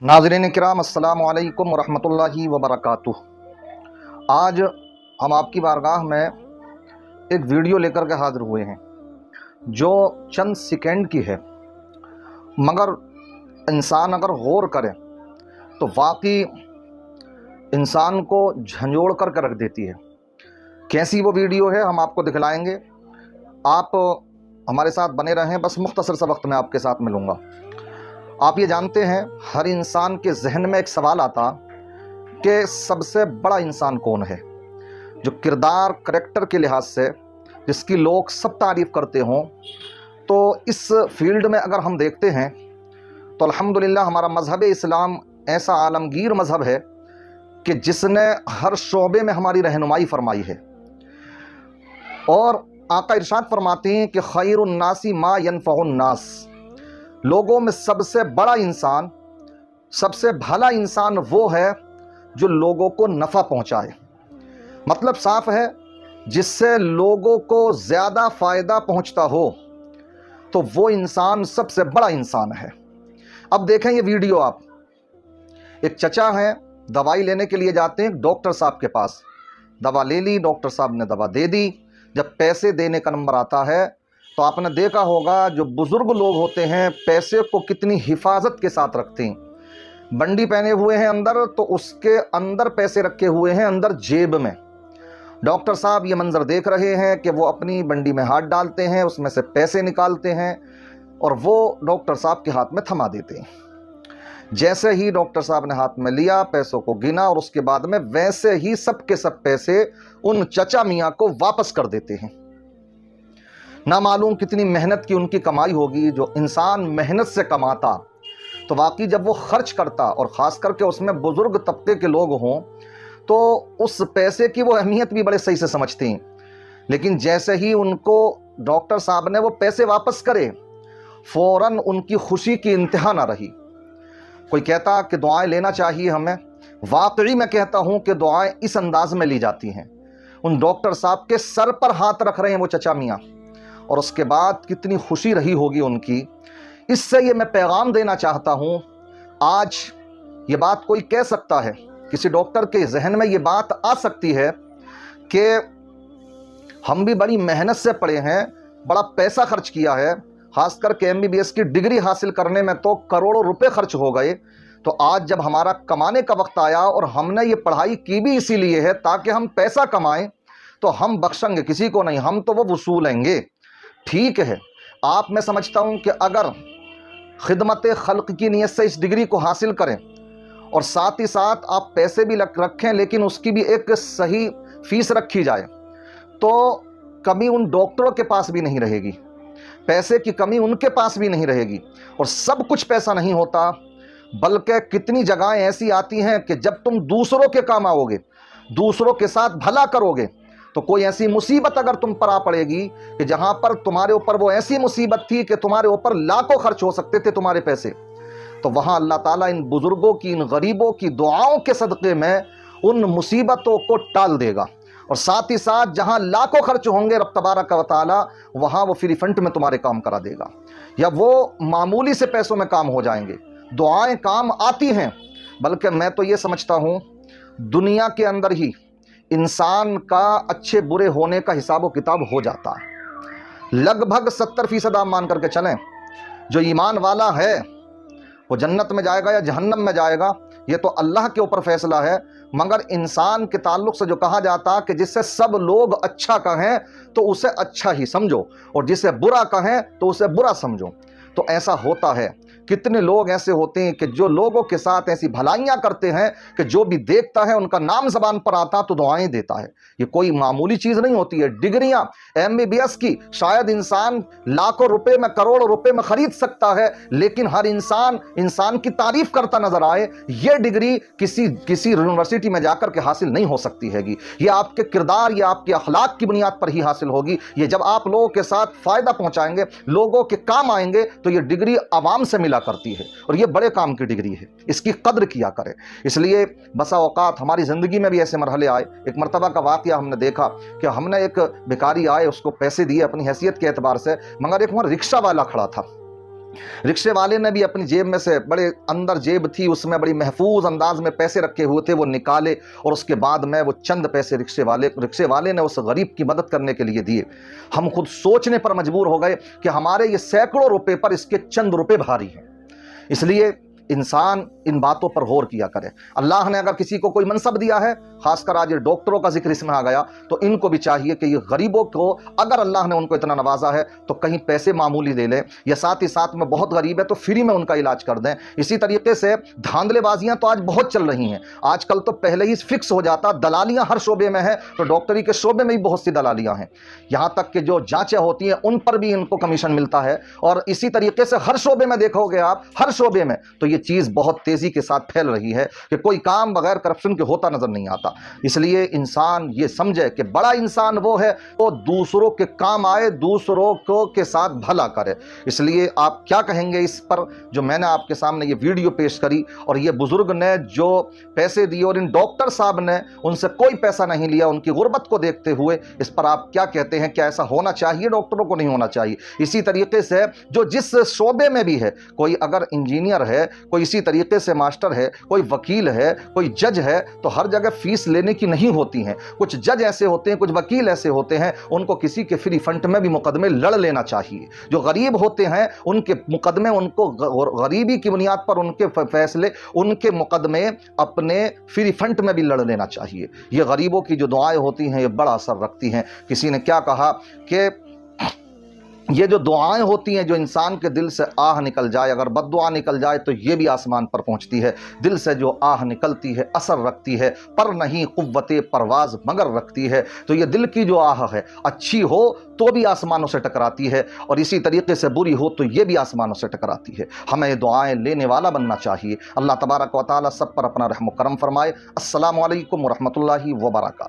नाज़रीन किराम अस्सलामु अलैकुम वरहमतुल्लाहि वबरकातुह। आज हम आपकी बारगाह में एक वीडियो लेकर के हाज़िर हुए हैं जो चंद सेकंड की है, मगर इंसान अगर गौर करे तो वाकई इंसान को झंझोड़ करके रख देती है। कैसी वो वीडियो है हम आपको दिखलाएंगे, आप हमारे साथ बने रहें। बस मुख्तसर सा वक्त मैं आपके साथ मिलूँगा। आप ये जानते हैं हर इंसान के जहन में एक सवाल आता कि सबसे बड़ा इंसान कौन है, जो किरदार करैक्टर के लिहाज से जिसकी लोग सब तारीफ़ करते हों। तो इस फील्ड में अगर हम देखते हैं तो अल्हम्दुलिल्लाह हमारा मज़हब इस्लाम ऐसा आलमगीर मज़हब है कि जिसने हर शोबे में हमारी रहनुमाई फरमाई है। और आका इरशाद फरमाते हैं कि खैरुन नासी मा यनफ़उन नास, लोगों में सबसे बड़ा इंसान, सबसे भला इंसान वो है जो लोगों को नफ़ा पहुंचाए। मतलब साफ है, जिससे लोगों को ज़्यादा फ़ायदा पहुंचता हो तो वो इंसान सबसे बड़ा इंसान है। अब देखें ये वीडियो आप, एक चचा हैं, दवाई लेने के लिए जाते हैं डॉक्टर साहब के पास। दवा ले ली, डॉक्टर साहब ने दवा दे दी। जब पैसे देने का नंबर आता है तो आपने देखा होगा जो बुज़ुर्ग लोग होते हैं पैसे को कितनी हिफाजत के साथ रखते हैं। बंडी पहने हुए हैं अंदर, तो उसके अंदर पैसे रखे हुए हैं अंदर जेब में। डॉक्टर साहब ये मंज़र देख रहे हैं कि वो अपनी बंडी में हाथ डालते हैं, उसमें से पैसे निकालते हैं और वो डॉक्टर साहब के हाथ में थमा देते हैं। जैसे ही डॉक्टर साहब ने हाथ में लिया, पैसों को गिना और उसके बाद में वैसे ही सब के सब पैसे उन चचा मियाँ को वापस कर देते हैं। ना मालूम कितनी मेहनत की उनकी कमाई होगी। जो इंसान मेहनत से कमाता तो वाकई जब वो खर्च करता, और ख़ास करके उसमें बुज़ुर्ग तबके के लोग हों, तो उस पैसे की वो अहमियत भी बड़े सही से समझते हैं। लेकिन जैसे ही उनको डॉक्टर साहब ने वो पैसे वापस करे, फ़ौरन उनकी खुशी की इंतहा ना रही। कोई कहता कि दुआएं लेना चाहिए हमें, वाकई मैं कहता हूँ कि दुआएं इस अंदाज में ली जाती हैं। उन डॉक्टर साहब के सर पर हाथ रख रहे हैं वो चचा मियाँ, और उसके बाद कितनी खुशी रही होगी उनकी। इससे ये मैं पैगाम देना चाहता हूँ, आज ये बात कोई कह सकता है, किसी डॉक्टर के जहन में ये बात आ सकती है कि हम भी बड़ी मेहनत से पढ़े हैं, बड़ा पैसा खर्च किया है, खास करके MBBS की डिग्री हासिल करने में तो करोड़ों रुपए खर्च हो गए। तो आज जब हमारा कमाने का वक्त आया, और हमने ये पढ़ाई की भी इसीलिए है ताकि हम पैसा कमाएं, तो हम बख्शेंगे किसी को नहीं, हम तो वो वसूलेंगे। ठीक है, आप, मैं समझता हूँ कि अगर खिदमत खल्क की नीयत से इस डिग्री को हासिल करें और साथ ही साथ आप पैसे भी रखें, लेकिन उसकी भी एक सही फीस रखी जाए, तो कमी उन डॉक्टरों के पास भी नहीं रहेगी, पैसे की कमी उनके पास भी नहीं रहेगी। और सब कुछ पैसा नहीं होता, बल्कि कितनी जगहें ऐसी आती हैं कि जब तुम दूसरों के काम आओगे, दूसरों के साथ भला करोगे, तो कोई ऐसी मुसीबत अगर तुम पर आ पड़ेगी कि जहां पर तुम्हारे ऊपर वो ऐसी मुसीबत थी कि तुम्हारे ऊपर लाखों खर्च हो सकते थे तुम्हारे पैसे, तो वहां अल्लाह ताला इन बुजुर्गों की, इन गरीबों की दुआओं के सदक़े में उन मुसीबतों को टाल देगा। और साथ ही साथ जहां लाखों खर्च होंगे रब तबारक व तआला वहां वो फ्री फंड में तुम्हारे काम करा देगा, या वो मामूली से पैसों में काम हो जाएंगे। दुआएं काम आती हैं, बल्कि मैं तो ये समझता हूँ दुनिया के अंदर ही इंसान का अच्छे बुरे होने का हिसाब व किताब हो जाता है। लगभग 70% आप मान करके चलें, जो ईमान वाला है वो जन्नत में जाएगा या जहन्नम में जाएगा, ये तो अल्लाह के ऊपर फैसला है। मगर इंसान के ताल्लुक से जो कहा जाता कि जिसे सब लोग अच्छा कहें तो उसे अच्छा ही समझो, और जिसे बुरा कहें तो उसे बुरा समझो, तो ऐसा होता है। कितने लोग ऐसे होते हैं कि जो लोगों के साथ ऐसी भलाइयाँ करते हैं कि जो भी देखता है उनका नाम ज़बान पर आता तो दुआएं देता है। ये कोई मामूली चीज़ नहीं होती है। डिग्रियाँ MBBS की शायद इंसान लाखों रुपए में, करोड़ों रुपए में खरीद सकता है, लेकिन हर इंसान की तारीफ करता नजर आए, ये डिग्री किसी यूनिवर्सिटी में जाकर के हासिल नहीं हो सकती हैगी। ये आपके किरदार, ये आपके अखलाक की बुनियाद पर ही हासिल होगी। ये जब आप लोगों के साथ फ़ायदा पहुँचाएंगे, लोगों के काम आएंगे, तो ये डिग्री आवाम से मिला करती है, और ये बड़े काम की डिग्री है, इसकी कद्र किया करें। इसलिए बसा औकात हमारी ज़िंदगी में भी ऐसे मरहले आए। एक मरतबा का वाक़या हमने देखा कि हमने एक भिखारी आए, उसको पैसे दिए अपनी हैसियत के एतबार से, मगर एक वहाँ रिक्शा वाला खड़ा था, रिक्शे वाले ने भी अपनी जेब में से, बड़े अंदर जेब थी उसमें बड़ी महफूज अंदाज में पैसे रखे हुए थे, वो निकाले और उसके बाद में वो चंद पैसे रिक्शे वाले ने उस गरीब की मदद करने के लिए दिए। हम खुद सोचने पर मजबूर हो गए कि हमारे ये सैकड़ों रुपए पर इसके चंद रुपए भारी हैं। इसलिए इंसान इन बातों पर गौर किया करे। अल्लाह ने अगर किसी को कोई मनसब दिया है, खासकर आज ये डॉक्टरों का जिक्र इसमें आ गया, तो इनको भी चाहिए कि ये गरीबों को, अगर अल्लाह ने उनको इतना नवाजा है तो कहीं पैसे मामूली दे लें, या साथ ही साथ में बहुत गरीब है तो फ्री में उनका इलाज कर दें। इसी तरीके से धांधलेबाजियां तो आज बहुत चल रही हैं। आजकल तो पहले ही फिक्स हो जाता, दलालियां हर शोबे में है, तो डॉक्टरी के शोबे में भी बहुत सी दलालियां हैं। यहाँ तक कि जो जांचें होती हैं उन पर भी इनको कमीशन मिलता है, और इसी तरीके से हर शोबे में देखोगे आप, हर शोबे में तो ये चीज़ बहुत तेज़ी के साथ फैल रही है कि कोई काम बगैर करप्शन के होता नजर नहीं आता। इसलिए इंसान ये समझे कि बड़ा इंसान वो है वो दूसरों के काम आए, दूसरों को के साथ भला करे। इसलिए आप क्या कहेंगे इस पर जो मैंने आपके सामने ये वीडियो पेश करी, और ये बुजुर्ग ने जो पैसे दिए और इन डॉक्टर साहब ने उनसे कोई पैसा नहीं लिया, उनकी गुर्बत को देखते हुए, इस पर आप क्या कहते हैं? क्या ऐसा होना चाहिए? डॉक्टरों को नहीं होना चाहिए। इसी तरीके से जो जिस शोबे में भी है, कोई अगर इंजीनियर है, कोई इसी तरीके से मास्टर है, कोई वकील है, कोई जज है, तो हर जगह फीस लेने की नहीं होती हैं। कुछ जज ऐसे होते हैं, कुछ वकील ऐसे होते हैं, उनको किसी के फ्री फंड में भी मुकदमे लड़ लेना चाहिए। जो गरीब होते हैं उनके मुकदमे, उनको गरीबी की बुनियाद पर उनके फैसले, उनके मुकदमे अपने फ्री फंड में भी लड़ लेना चाहिए। ये गरीबों की जो दुआएं होती हैं ये बड़ा असर रखती हैं। किसी ने क्या कहा कि ये जो दुआएं होती हैं, जो इंसान के दिल से आह निकल जाए, अगर बद्दुआ निकल जाए तो ये भी आसमान पर पहुंचती है। दिल से जो आह निकलती है असर रखती है, पर नहीं कुव्वते परवाज मगर रखती है। तो ये दिल की जो आह है अच्छी हो तो भी आसमानों से टकराती है, और इसी तरीके से बुरी हो तो ये भी आसमानों से टकराती है। हमें ये दुआएं लेने वाला बनना चाहिए। अल्लाह तबारक व तआला सब पर अपना रहम करम फरमाए। अस्सलामु अलैकुम व रहमतुल्लाहि व बरकातहू।